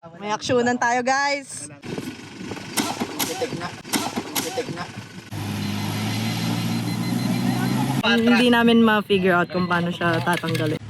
May aksyonan tayo, guys. Hindi namin ma-figure out kung paano siya tatanggalin.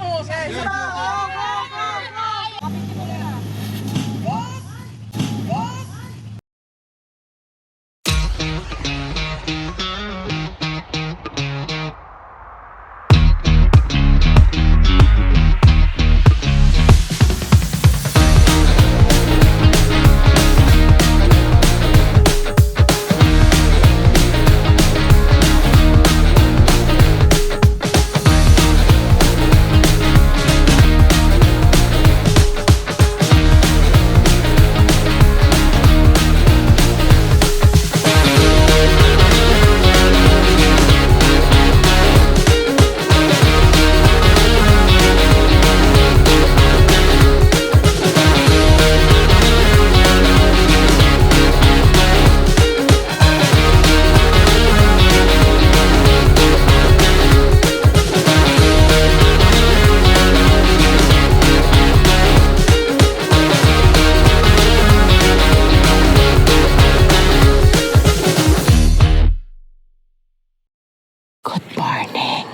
Good morning.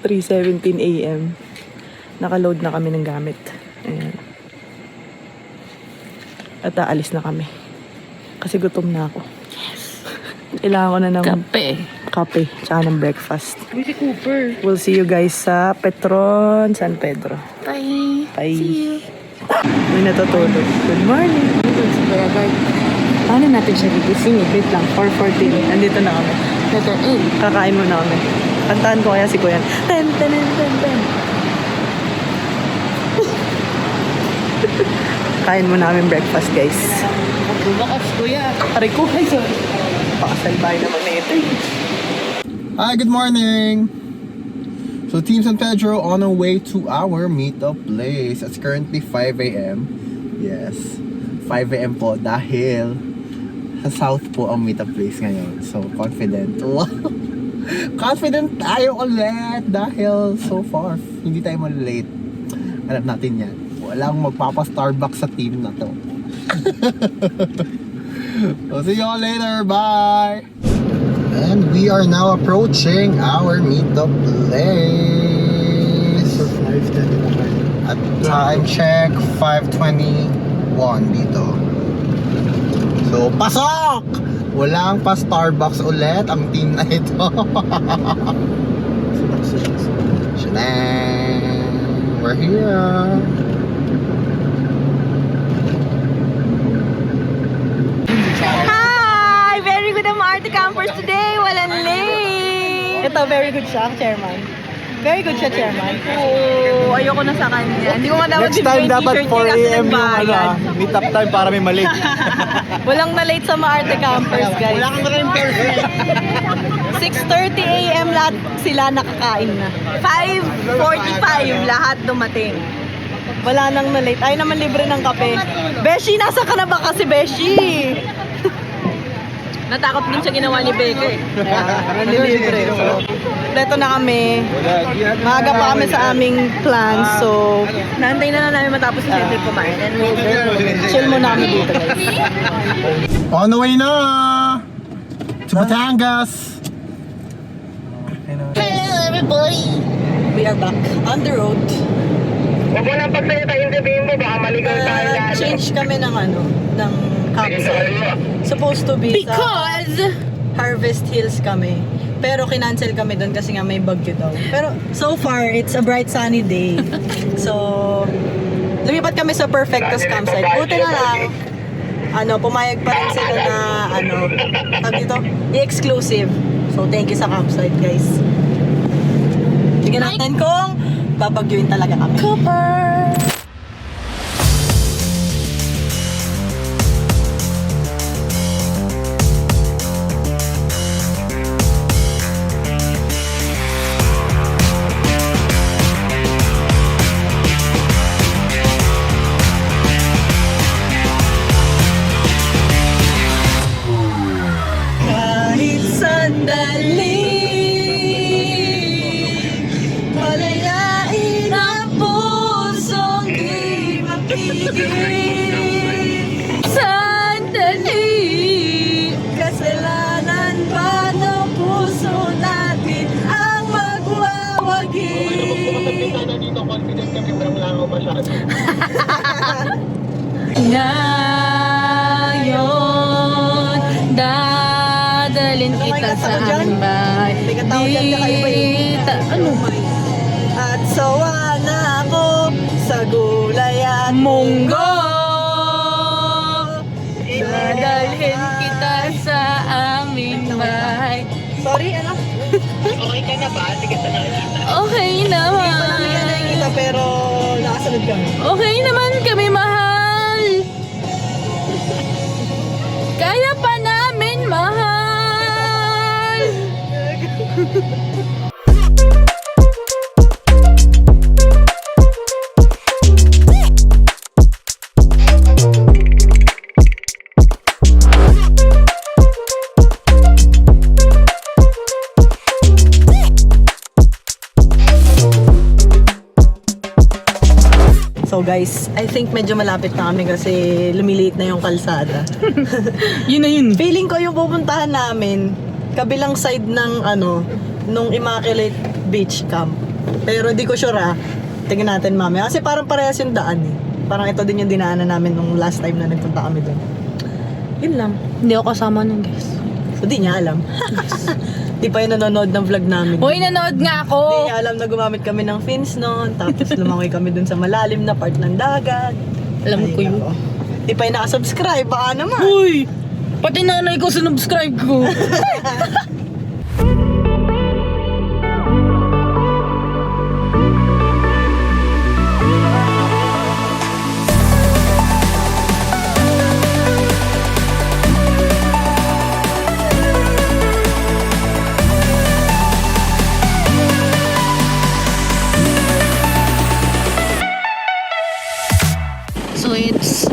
3:17 AM. Nakaload na kami ng gamit. Ayan. At aalis na kami. Kasi gutom na ako. Yes. Kailangan ko na ng kape. Tsaka ng breakfast. Beauty Cooper. We'll see you guys sa Petron, San Pedro. Bye. Bye. See you. May natutulog. Good morning. Paano natin siya gigising? Wait lang, 4:14. Andito na kami. Letter A. Kakain muna kami. Kantaan ko kaya si Kuya. Ten, ten, ten, ten, ten. Kain muna kami breakfast, guys. Bumakas, kuya. Aray ko, ay, sorry. Pakasalbay naman na ito. Hi, good morning. So Team San Pedro on our way to our meetup place. It's currently 5 a.m. Yes, 5 a.m. po dahil sa South po ang meetup place ngayon. So confident. Wow! Confident tayo ulit dahil so far hindi tayo malilate. Alam natin yan. Walang magpapa-Starbucks sa team na to. So see you all later. Bye! And we are now approaching our meetup place. At time check, 5:21 dito. So, pasok! Walang pa Starbucks ulit ang team na ito. Shanang! We're here! Hi! Very good ang mga arte campers today. Walang late. Ito, very good siya, chairman. Very good siya, chairman. Oo, ayoko na sa kanya. Hindi ko nga dapat Next time dapat 4 a.m. yung meetup time para may mali. Walang na late sa mga arte campers, guys. Wala kang rin perfect. 6:30 a.m. lahat sila nakakain na. 5:45 lahat dumating. Wala nang na late. Ay naman libre ng kape. Beshi, nasa ka na ba kasi, Beshi? Natakot din sa ginawa ni Becca eh. Nanilibre. So, dito na kami. Maaga pa kami sa aming plans. So, naantay na namin matapos si Cedric kumain. And we'll chill muna kami dito, guys. On the way na! To Batangas! Hello everybody! We are back on the road. Huwag mo nang pagsalita yung sabihin mo, baka maligaw tayo dyan. Change kami ng ng campsite. Supposed to be Because sa Harvest Hills kami. Pero kinancel kami doon kasi nga may bagyo daw. Pero so far, it's a bright sunny day. So, lumipat kami sa Perfectus campsite. Buti na lang, pumayag pa rin sila na, tawag dito, i-exclusive. So, thank you sa campsite, guys. Tingnan natin kung babagyuin talaga kami. Cooper! Kahit sandali palayain ang puso. pag-ibig. Sandali. Kasalanan ba ng puso natin ang magwawagi? Sana dito, confident kami, walang langaw masyado. Ngayon, dadalhin kita sa aming bahay. Hindi ka tawag yan, kaya iba yun. Ano? At sawa na ako sa gulay at Munggo! Dadalhin kita sa aming bahay. Sorry, ano? Okay ka na ba? Sige, sana kita. Okay Hindi pa namin naman. yan nakikita pero nakasunod kami. Okay naman kami, mahal. Kaya pa namin, mahal. So guys, I think medyo malapit na kami kasi lumiliit na yung kalsada. Yun na yun. Feeling ko yung pupuntahan namin, kabilang side ng nung Immaculate Beach Camp. Pero di ko sure Tingnan natin mamaya. Kasi parang parehas yung daan eh. Parang ito din yung dinaanan namin nung last time na nagpunta kami doon. Yun lang. Hindi ako kasama nun, guys. So di niya alam. Di pa yung nanonood ng vlog namin. Hoy, nanood nga Di ako. niya alam na gumamit kami ng fins noon. Tapos lumangoy kami dun sa malalim na part ng dagat. Alam ko yun. nako. Di pa yung nakasubscribe. Baka naman. Hoy! Pati nanay ko sinubscribe ko. So it's,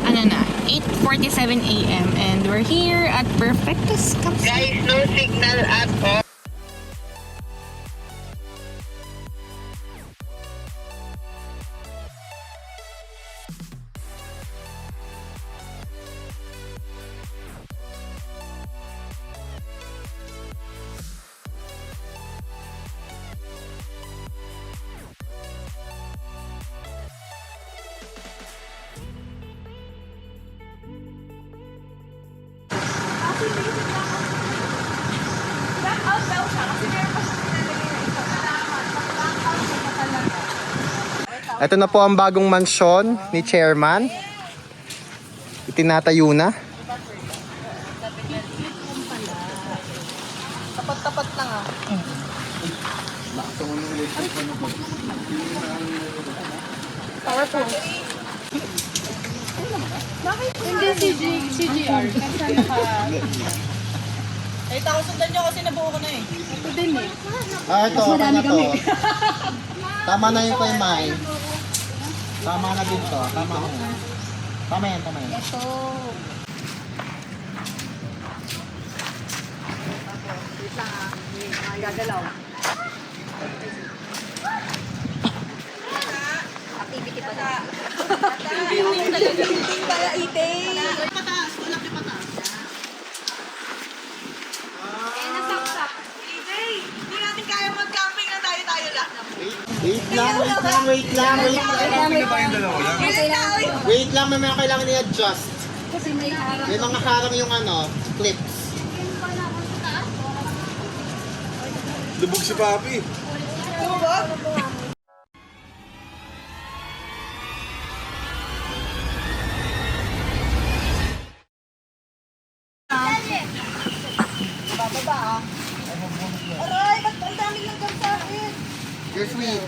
8:47 a.m. and we're here at Perfectus Campsite. Guys, no signal at all. Ito na po ang bagong mansyon ni Chairman. Itinatayo na. Tapat-tapat lang CGR. Eh, tako sundan nyo kasi nabuo ko na eh. Ito din eh. Ito, okay na to. Tama na yung kay Mai. Tama na din to. Tama ko. Tama yan. Ito. Wait lang may gagalaw. Activity pa na. Activity pala eating. Pataas, tulak yung pataas. Hindi natin kaya mag-camping na tayo-tayo lang. Wait lang, may mga kailangan i-adjust. May mga harang yung clips. Lubog si Papi. Aray, ba't ang dami lang sa akin? You're sweet.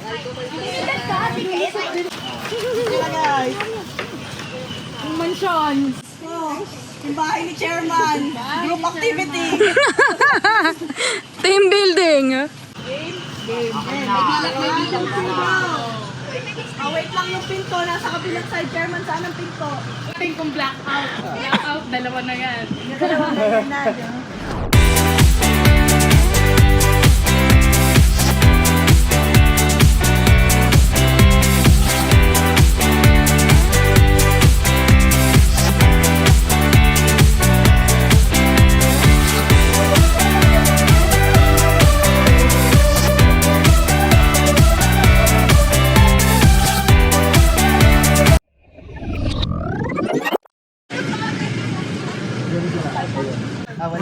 Guys, Yung mansion. yung bahay ni Chairman. Group activity. Team building. Wait lang yung pinto. Nasa kabilang side, Chairman. Saan ang pinto? Pink kong blackout. Blackout, dalawa na yan. Dalawang ganyan na.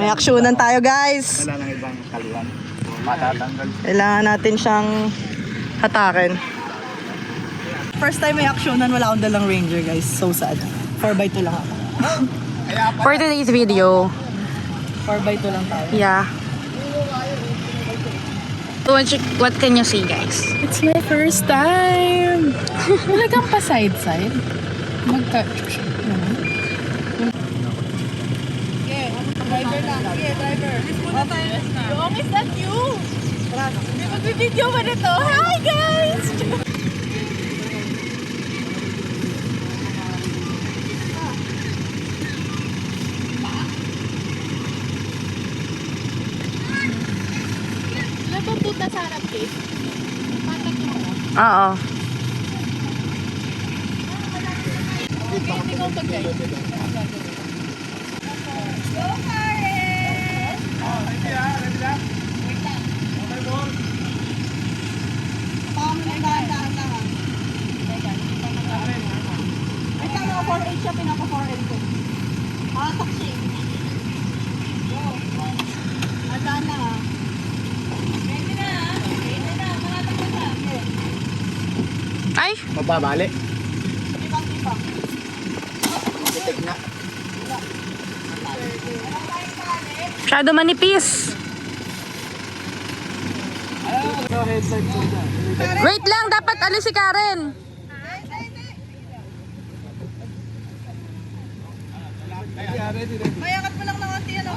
May aksyonan tayo, guys. Wala nang ibang kaluan. Matatanggal. Kailangan natin siyang hatakin. First time may aksyonan, wala akong dalang Ranger, guys. So sad. 4x2 lang ako. For today's video, 4x2 lang tayo. yeah. What can you see, guys? It's my first time! Talagang pa side-side. Driver lang. Sige, driver. Yung, is that you? May magbibideo ba nito? Hi, guys! Napapunta sa harap, Kate. Patak mo na. Oo. Hindi ko pagkain. Ay! Mababali. Masyado manipis. Wait lang, dapat alis si Karen. Mayangat mo lang ng konti, ano?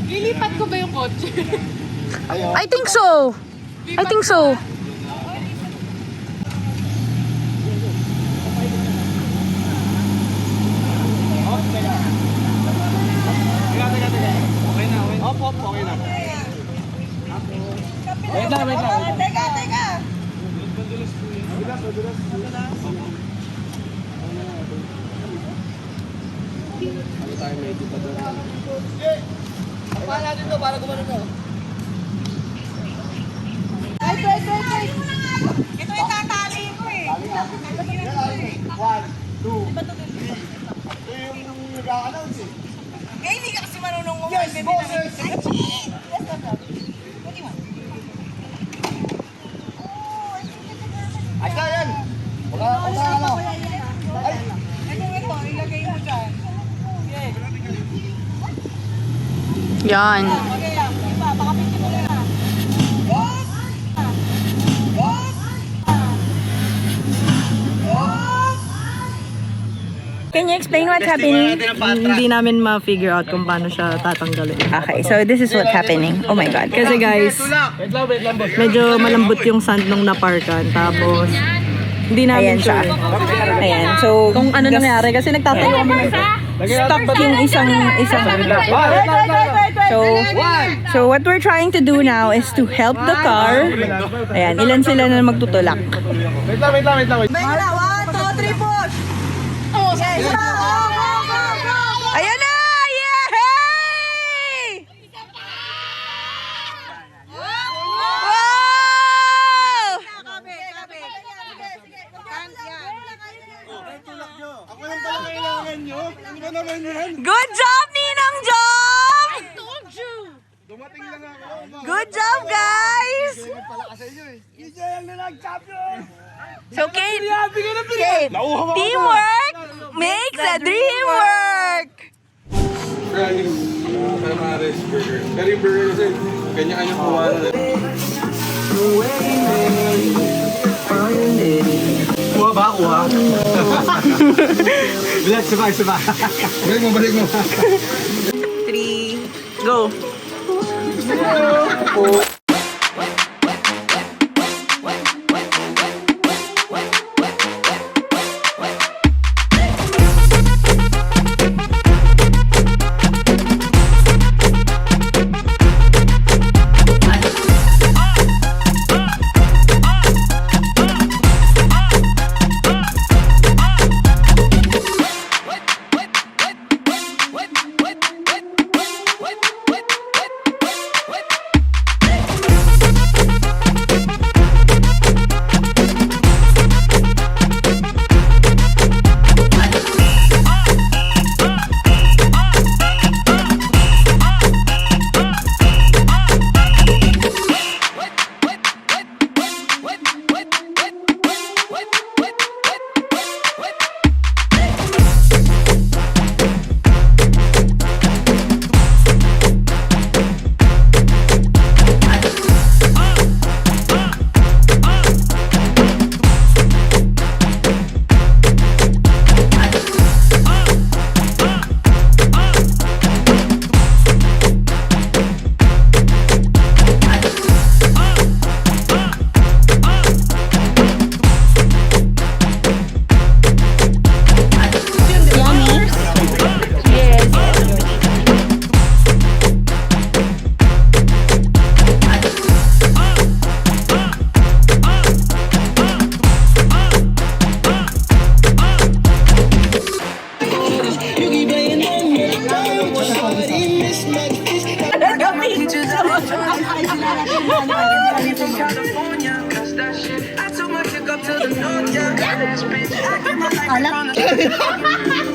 Lilipat ko ba yung kotse? I think so. I think so. Okay na. Wait lang. Teka! Wait. Ito yung tatali ko eh. Eh, hindi ka kasi marunong mo. Yes, bosses! Ito, ilagay mo dyan. Yan. Okay lang, iba, baka piti mo na. Can you explain what's happening? Hindi namin ma-figure out kung paano siya tatanggalin. Okay, so this is what's happening. Oh my god. Kasi guys, medyo malambot yung sand nung naparkan. Tapos, hindi namin Ayan siya. sure. Ayan, so Kung ano nangyari, kasi nagtatayo kami ng stuck yung isang So what we're trying to do now is to help the car. Ayan, ilan sila na magtutulak. Wait lang. Bella, 1, 2, 3, push! Oh, yes! Ayan na! Yay! Wow! Ako lang pala kailangan nyo. Ano ba naman yan? Good job, Ninang Jom! Dumating lang ako. Good job, guys! Pala ka sa inyo eh. EJL na champion! So, Kate, teamwork makes a dream work! Fries, calamares, burger. Pero yung burger kasi, kanya-kanya kuha na rin. Kuha ba? Kuha? Bilat, sabay. Balik mo. 3, go!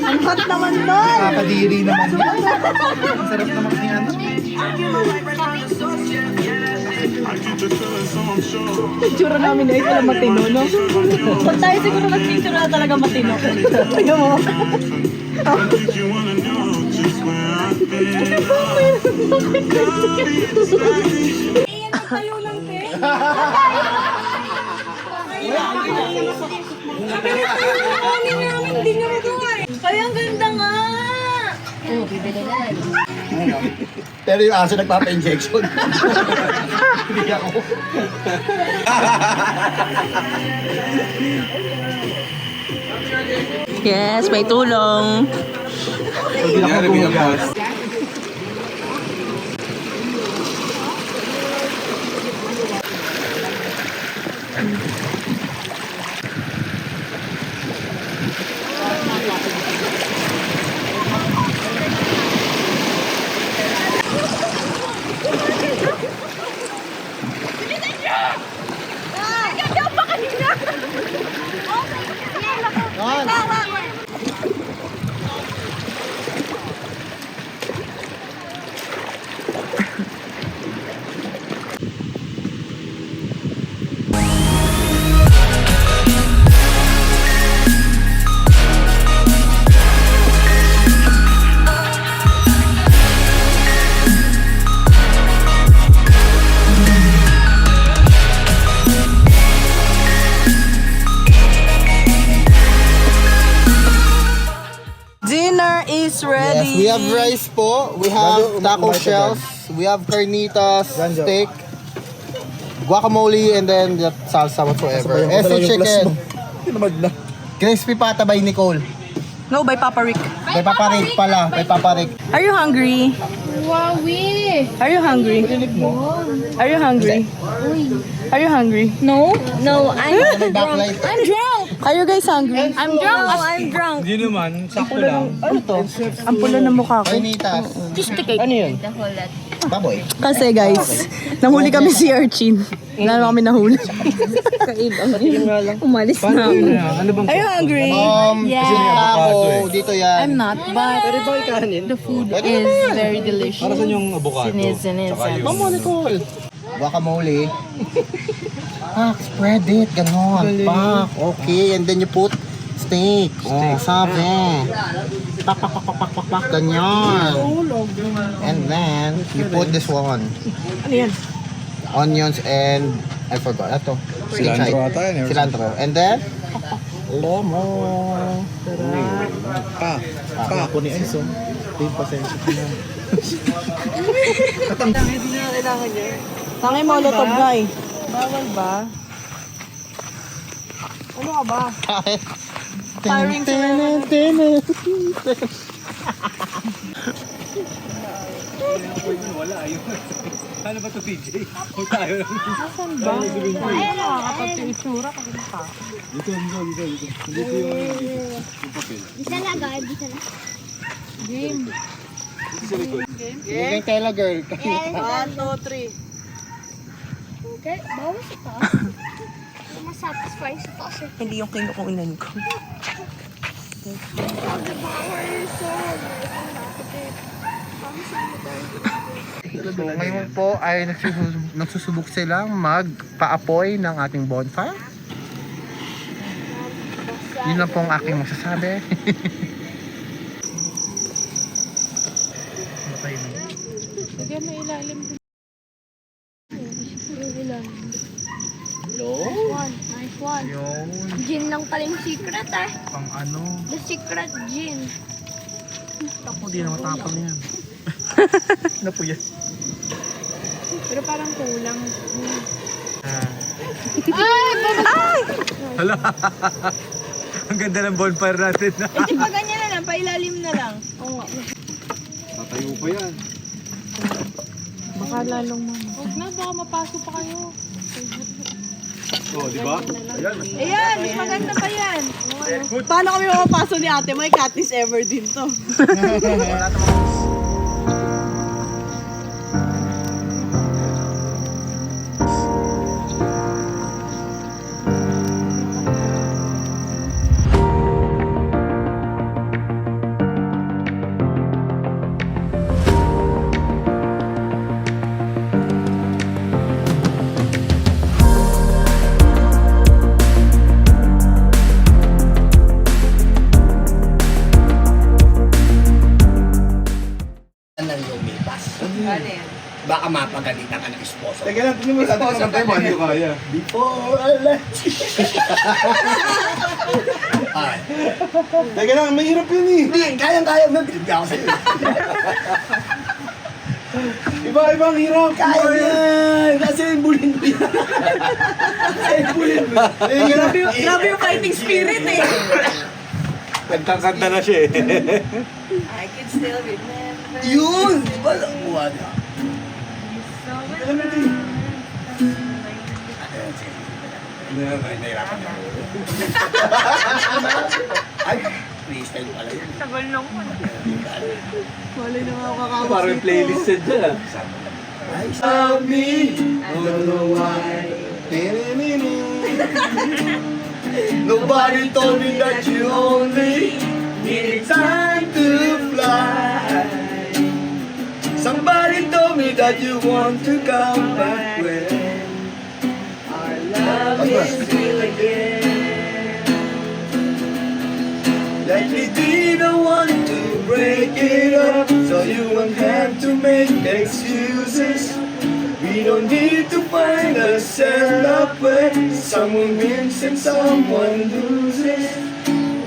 Ang hot naman doon. Nakakadiri naman yan. Ang sarap naman ni ano. Picture namin na ito lang matino, no? Pag tayo siguro nag-picture na talaga matino. Tignan mo. Kaya ang ganda nga. Pero yung aso nagpapa-injection. Hindi ako. Yes, may tulong. Kunyari, may boss. Dinner is ready. Yes, we have rice po. We have taco shells. We have carnitas, steak, guacamole, and then the salsa whatsoever. SC chicken. Crispy pata by Nicole. No, by Papa Rick. By Papa Rick pala. By Papa Rick. Are you hungry? Wowie! Are you hungry? Are you hungry? Are you hungry? No, I'm May backlight. drunk! Are you guys hungry? I'm drunk! No, I'm drunk! Ano to? Ang pula ng mukha ko. Carnitas. Ano yun? Baboy. Kasi guys, nahuli kami si Urchin. Wala naman kami nahuli. Umalis na ako. Are you hungry? Taco. Dito yan. I'm not, but the food is very delicious. Para saan yung avocado? Sinis. Mamo, Nicole. Guacamole. Pak, spread it. Ganon. Pak. Okay. And then you put steak. Oh, sabi. Pak, pak, pak, pak, pak, pak, pak. Ganyan. And then, you put this one. Ano yan? Onions and, I forgot. Ito. Cilantro ata yan. Cilantro. And then, lemon. Pa, ako ni Enzo. Hindi pa sensitive na. Tangay mo, lotog na eh. Bawal ba? Ano ka ba? Firing Game tela girl. 1, 2, 3. Okay, bawas ito. Masatisfy sa kasi. Hindi yung kinukunan ko. So, ngayon po ay nagsusubok silang magpaapoy ng ating bonfire. Yun lang po ang aking masasabi. Lagyan mo ilalim. Nice one. Yun, Gin lang pala yung secret eh. pang ano. The secret gin. Ako di na matapang yan. Ano po yan? Pero parang kulang. Ang ganda ng bonfire natin. Hindi pa ganyan na lang, pailalim na lang. Oo nga. Tatayo pa yan. Baka lalong Huwag na, baka mapasok pa kayo. Oh, di ba? Ayan, mas maganda pa yan. Paano kami mapapasok ni ate? May Katniss ever din to. Wala lumabas. Baka mapagalitan ka ng esposo. Teka lang, tingnan mo sa atin ang kantay mo, hindi ko kaya. Before I let you. Ay. Teka lang, mahirap yun eh. Hindi, kayang-kaya mo. Pinipya ako sa'yo. Iba ang hirap. Kaya yan! Kasi yung bulin mo yan. Kasi yung bulin mo. Grabe yung fighting spirit eh. Nagkakanta na siya eh. I can still remember. Yun! Diba lang mo na? Ay, freestyle pala yun. Tagal lang po. Parang yung playlist set dyan ah. Love me, don't know why. Nobody told me that you only needed time to fly. Somebody told me that you want to come back when our love is real again. Let me be the one to break it up, so you won't have to make excuses. We don't need to find a setup where someone wins and someone loses.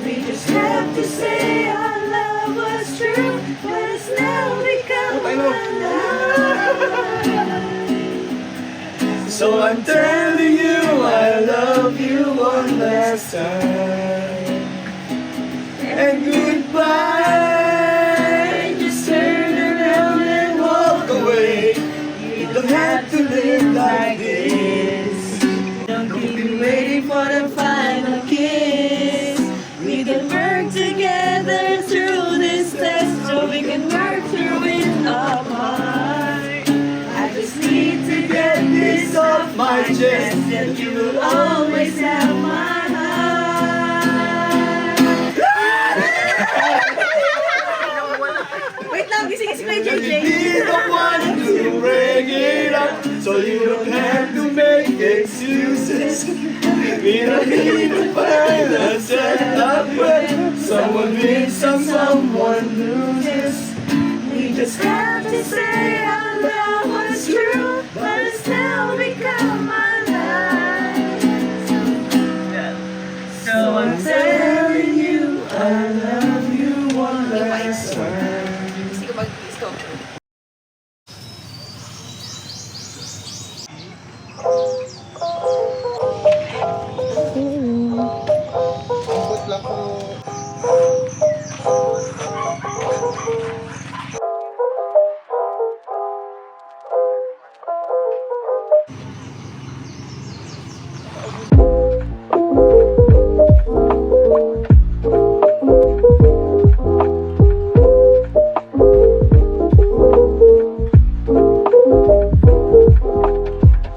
We just have to say our love was true, but it's now become our love. So I'm telling you I love you one last time. And goodbye, just turn around and walk away. You don't have to live like this. Don't be waiting for the final kiss. We can work together through this test, so we can work through it apart. I just need to get this off my chest, that you will always have my heart. Wait lang, gising-gising na yung JJ. Be the one to break it up, so you don't have to make excuses. We don't need to find a setup where someone wins and someone loses. We just have to say our love was true, but it's now become my life. So I'm telling you, I love you one last time. Ambot lang po.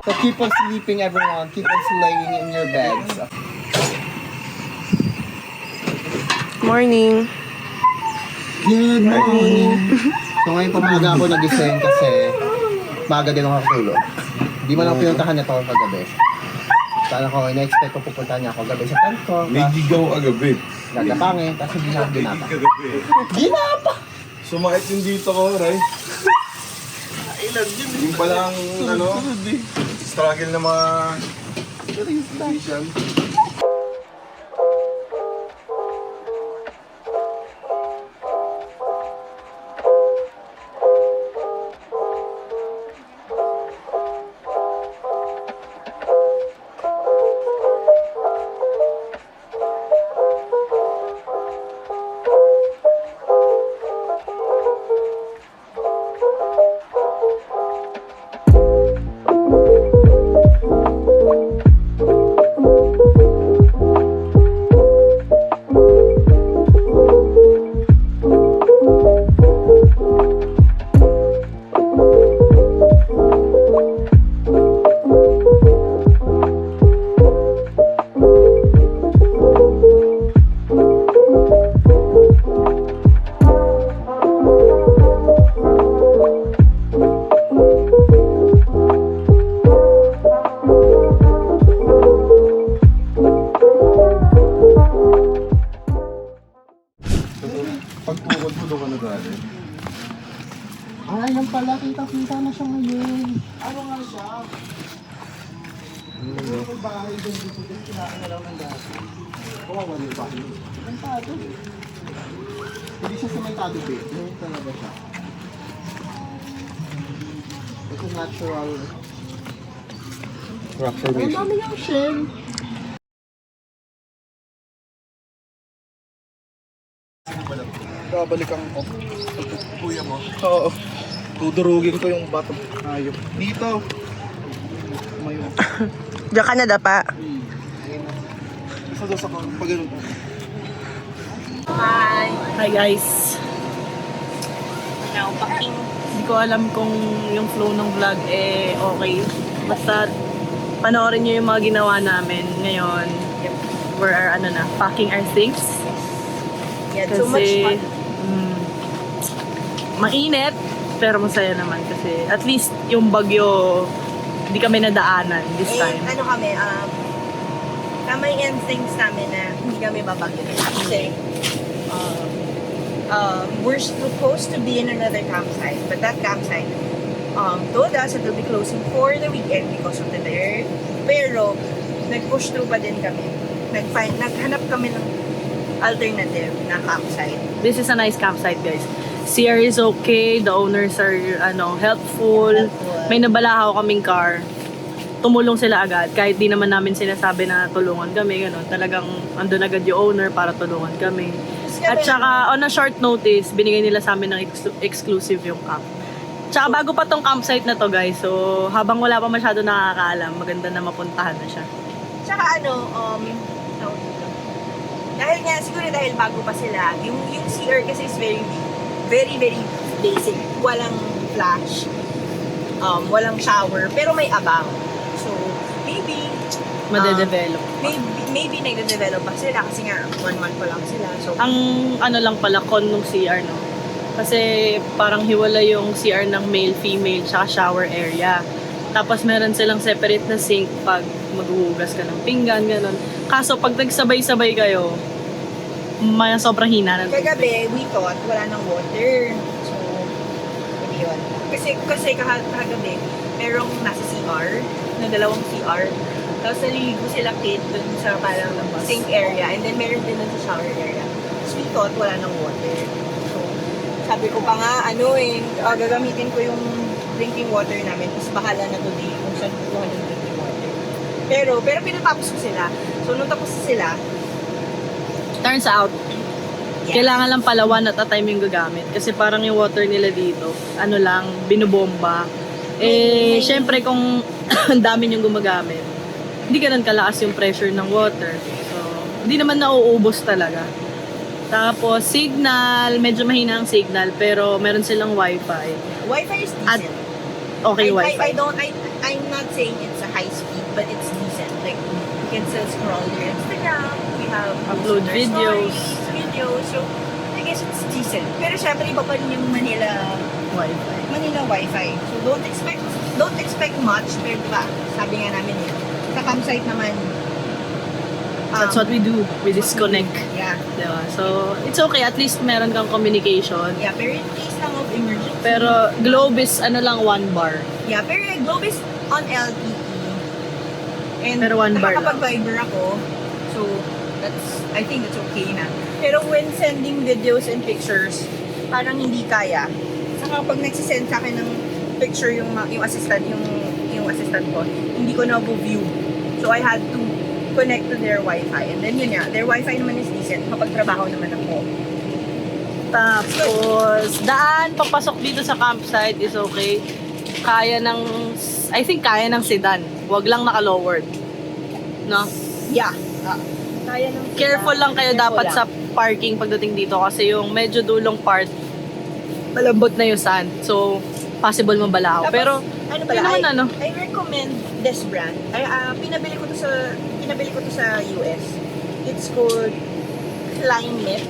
So keep on sleeping, everyone. Keep on slaying in your beds. Morning. Good morning. So ngayon pumaga ako nagising kasi maaga din ako tulog. Hindi man ako pinuntahan niya ito kagabi. Sana ko, ina-expect ko pupuntahan niya ako gabi sa tent ko. May gigaw agabi. Gagapangin, tapos hindi na ako ginapa. Kagabi. Ginapa! Sumakit yung dito ko, Ray. Yung palang, struggle na mga musician. Wala, kita na siya ngayon. Ano nga siya? May bahay doon dito. Kinain na lang ng dati. Kawawa na yung bahay. Sementado. Hindi siya sementado, babe. Ngayon talaga siya. It's a natural rock formation. Ang dami niyang shell. Babalik ang kuya mo? Oo. Dudurugin ko yung bato. Ayop. Dito. Mayo. Diyan ka na dapa. Isa daw sa pag ganun. Hi guys. Now, packing. Hindi ko alam kung yung flow ng vlog okay. Basta panoorin nyo yung mga ginawa namin ngayon. We're packing our things. Yeah, Kasi too much fun. mainit pero masaya naman kasi at least yung bagyo hindi kami nadaanan this time. Ano kami, tama yung instincts namin na hindi kami babagyo. Kasi, we're supposed to be in another campsite, but that campsite told us it will be closing for the weekend because of the dirt. Pero, nag-push through pa din kami. Naghanap kami ng alternative na campsite. This is a nice campsite, guys. CR is okay, the owners are helpful. May nabalahaw kaming car. Tumulong sila agad kahit di naman namin sinasabi na tulungan kami, ganun. Talagang andun agad yung owner para tulungan kami. At saka on a short notice, binigay nila sa amin ng exclusive yung camp. Tsaka bago pa tong campsite na to, guys. So habang wala pa masyado nakakaalam, maganda na mapuntahan na siya. Tsaka dahil bago pa sila, yung CR kasi is very, very, very basic. Walang flash, walang shower, pero may abang. So, maybe, Madedevelop. maybe nagde-develop pa sila kasi nga 1 month pa lang sila. So, Ang lang pala, con nung CR, no? Kasi parang hiwala yung CR ng male, female, tsaka shower area. Tapos meron silang separate na sink pag maghuhugas ka ng pinggan, gano'n. Kaso pag nagsabay-sabay kayo, may sobrang hina ng kagabi, we thought wala nang water. So, hindi yun. Kasi kagabi, merong nasa CR, na dalawang CR. Tapos naliligo sila kid dun sa parang sink area. And then meron din dun sa shower area. So, we thought wala nang water. So, sabi ko pa nga, gagamitin ko yung drinking water namin. Tapos bahala na today kung saan kukuha ng drinking water. Pero pinatapos ko sila. So, nung tapos sila, Turns out, yes. kailangan lang pala one at a time yung gagamit. Kasi parang yung water nila dito, binubomba. Syempre kung ang dami yung gumagamit, hindi ganun kalakas yung pressure ng water. So, hindi naman nauubos talaga. Tapos, signal, medyo mahina ang signal, pero meron silang wifi. Wi-Fi is At decent. okay wifi. I'm not saying it's a high speed, but it's decent. Like, you can still scroll your Instagram, we have Upload their videos. videos, so I guess it's decent. Pero syempre, iba pa rin yung Manila Wi-Fi. So don't expect much, pero diba, sabi nga namin sa campsite naman, That's what we do. We disconnect. Yeah. Diba? So, it's okay. At least meron kang communication. Yeah, pero in case lang of emergency. Pero Globe is 1 bar. Yeah, pero Globe is on LTE. And Pero 1 bar lang. nakakapag-Viber ako. So, I think that's okay na. Pero when sending videos and pictures, parang hindi kaya. Saka pag nagsisend sa akin ng picture yung assistant, yung assistant ko, hindi ko na view. So, I had to connect to their Wi-Fi. And then yun nga, their Wi-Fi naman is decent. Kapag-trabaho naman ako. Tapos, daan, papasok dito sa campsite is okay. I think kaya ng sedan. Huwag lang naka-lowered. No? Yeah. Kaya ng Careful lang kayo dapat sa parking pagdating dito kasi yung medyo dulong part, malambot na yung sand. So, possible mabalaw. Tapos, Pero, ano pala, yun naman, I recommend this brand. Pinabili ko to sa US. It's called Climate.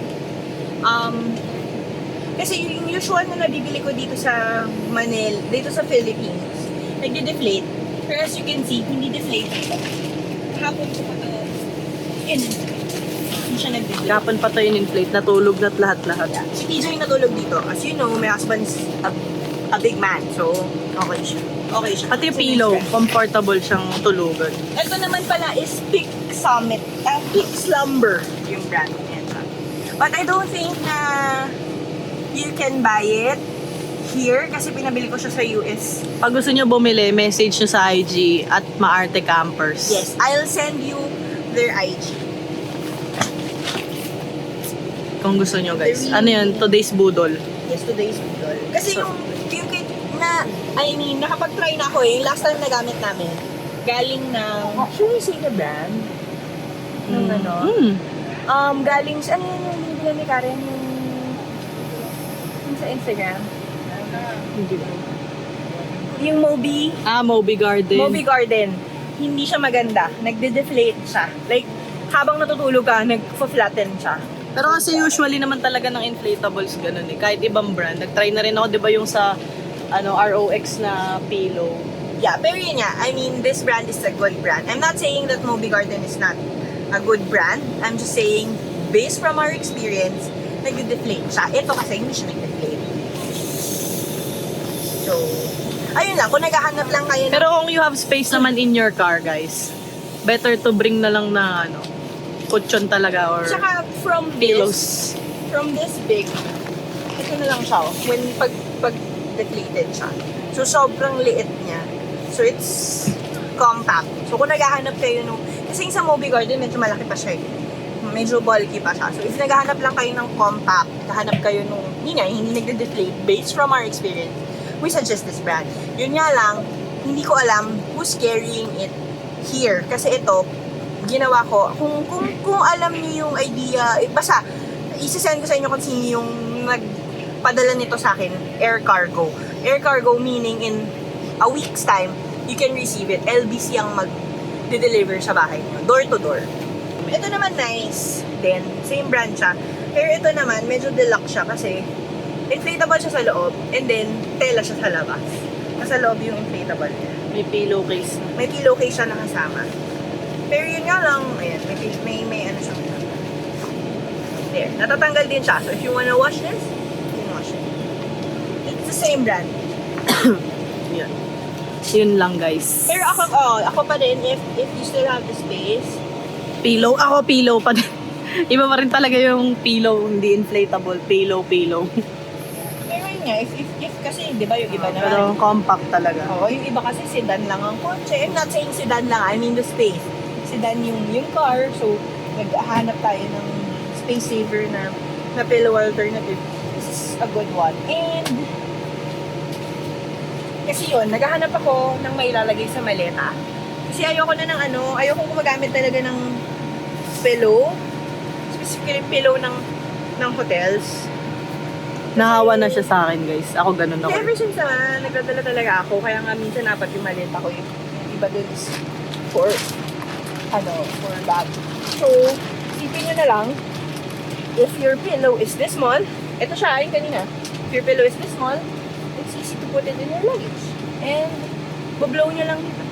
Kasi yung usual na nabibili ko dito sa Manila, dito sa Philippines, nagde-deflate. Pero as you can see, hindi deflate. Hapon ko pa to. Hindi siya nag-deflate. kapon pa to in-inflate, natulog na't lahat-lahat. Si TJ natulog dito. As you know, my husband's a big man. So, okay siya. Okay siya. Pati yung pillow, comfortable siyang tulugan. Ito naman pala is Peak Summit. Peak Slumber yung brand. Ito. But I don't think na you can buy it here kasi pinabili ko siya sa US. Pag gusto nyo bumili, message nyo sa IG at Maarte Campers. Yes, I'll send you their IG. Kung gusto nyo guys. Ano yun? Today's Budol. Yes, today's budol. Kasi yung kit na, I mean, nakapag-try na ako eh. Yung last time na gamit namin, galing ng, should we say the brand? Nung ano? Galing sa, ano yun yung binibili ni Karen? Yung sa Instagram? Yung Moby. Moby Garden. Moby Garden. Hindi siya maganda. Nagde-deflate siya. Like, habang natutulog ka, nag-flatten siya. Pero kasi usually naman talaga ng inflatables ganun eh. Kahit ibang brand. Nag-try na rin ako, di ba yung sa ROX na pillow. Yeah, pero yun nga. I mean, this brand is a good brand. I'm not saying that Moby Garden is not a good brand. I'm just saying, based from our experience, nagde-deflate siya. Ito kasi hindi siya nag-deflate. So, ayun lang. Kung naghahanap lang kayo ng... Pero kung you have space naman in your car guys, better to bring na lang na kutsyon talaga or Tsaka from pillows. From this big, ito na lang siya. When pag deflated siya. So, sobrang liit niya. So, it's compact. So, kung naghahanap kayo nung... Kasi yung sa Moby Garden, medyo malaki pa siya eh. Medyo bulky pa siya. So, if naghahanap lang kayo ng compact, hahanap kayo nung... Yun nga, hindi nagde-deflate. Based from our experience, we suggest this brand. Yun nga lang, hindi ko alam who's carrying it here. Kasi ito, ginawa ko, kung alam niyo yung idea, basta, isi-send ko sa inyo kung sino yung nagpadala nito sa akin, air cargo. Air cargo meaning in a week's time, you can receive it. LBC ang mag-deliver sa bahay niyo, door to door. Ito naman nice din, same brand siya. Pero ito naman, medyo deluxe siya kasi inflatable siya sa loob and then tela siya sa labas. Nasa loob yung inflatable niya. May pillowcase. May pillowcase siya nakasama. Pero yun nga lang, ayan, may ano siya. There, natatanggal din siya. So if you wanna wash this, you can wash it. It's the same brand. Yun. Yun lang guys. Pero ako pa din, if you still have the space, Pillow? Ako pillow pa din. Iba pa rin talaga yung pillow, hindi inflatable. Pillow. pero yun nga, if kasi, di ba yung iba naman, Pero compact talaga. oo, yung iba kasi sedan lang ang kotse. I'm not saying sedan lang, I mean the space. Sedan yung car, so naghahanap tayo ng space saver na pillow alternative. This is a good one. And kasi yun, naghahanap ako ng mailalagay sa maleta. Kasi ayoko gumagamit talaga ng pillow. Specifically pillow ng hotels. Nahawa na siya sa akin guys. Ako ganun ako. Ever since nagdadala talaga ako, kaya nga minsan dapat yung maleta ko yung iba dun is for bag. So, isipin nyo na lang, if your pillow is this small, ito siya, yung kanina, if your pillow is this small, it's easy to put it in your luggage. And, bablow nyo lang dito.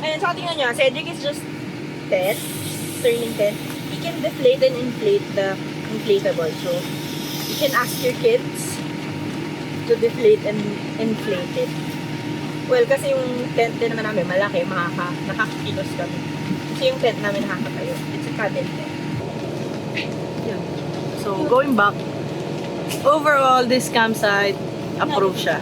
Ayan, so tingnan nyo, Cedric is just 10, turning 10. He can deflate and inflate the inflatable. So, you can ask your kids to deflate and inflate it. Well, kasi yung tent din naman namin malaki, nakakakilos kami. Kasi yung tent namin nakakatayo. It's a cabin tent. Yun. So, going back, overall, this campsite, approve siya.